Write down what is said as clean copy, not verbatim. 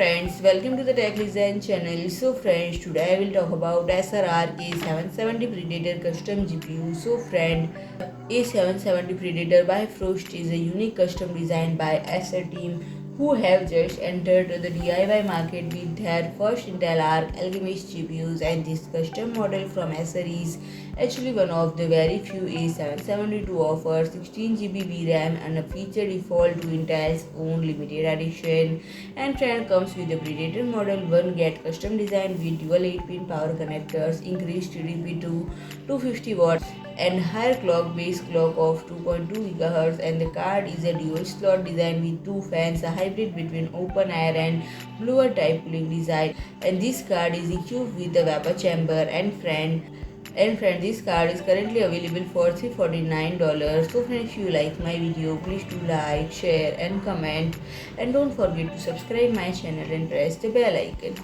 friends, welcome to the Tech Design channel. So friends, today I will talk about Acer Arc A770 Predator custom GPU. So friend, A770 Predator BiFrost is a unique custom design by Acer team who have just entered the DIY market with their first Intel Arc Alchemist GPUs, and this custom model from Acer is actually one of the very few A770 to offer 16 GB VRAM and a feature default to Intel's own limited edition. And trend comes with the Predator Model 1 get custom design with dual 8-pin power connectors, increased TDP to 250 watts and higher clock base clock of 2.2 GHz, and the card is a dual slot design with two fans, a hybrid between open air and blower type cooling design. And this card is equipped with a vapor chamber. And friend, this card is currently available for $349. So friends, if you like my video, please do like, share and comment, and don't forget to subscribe my channel and press the bell icon.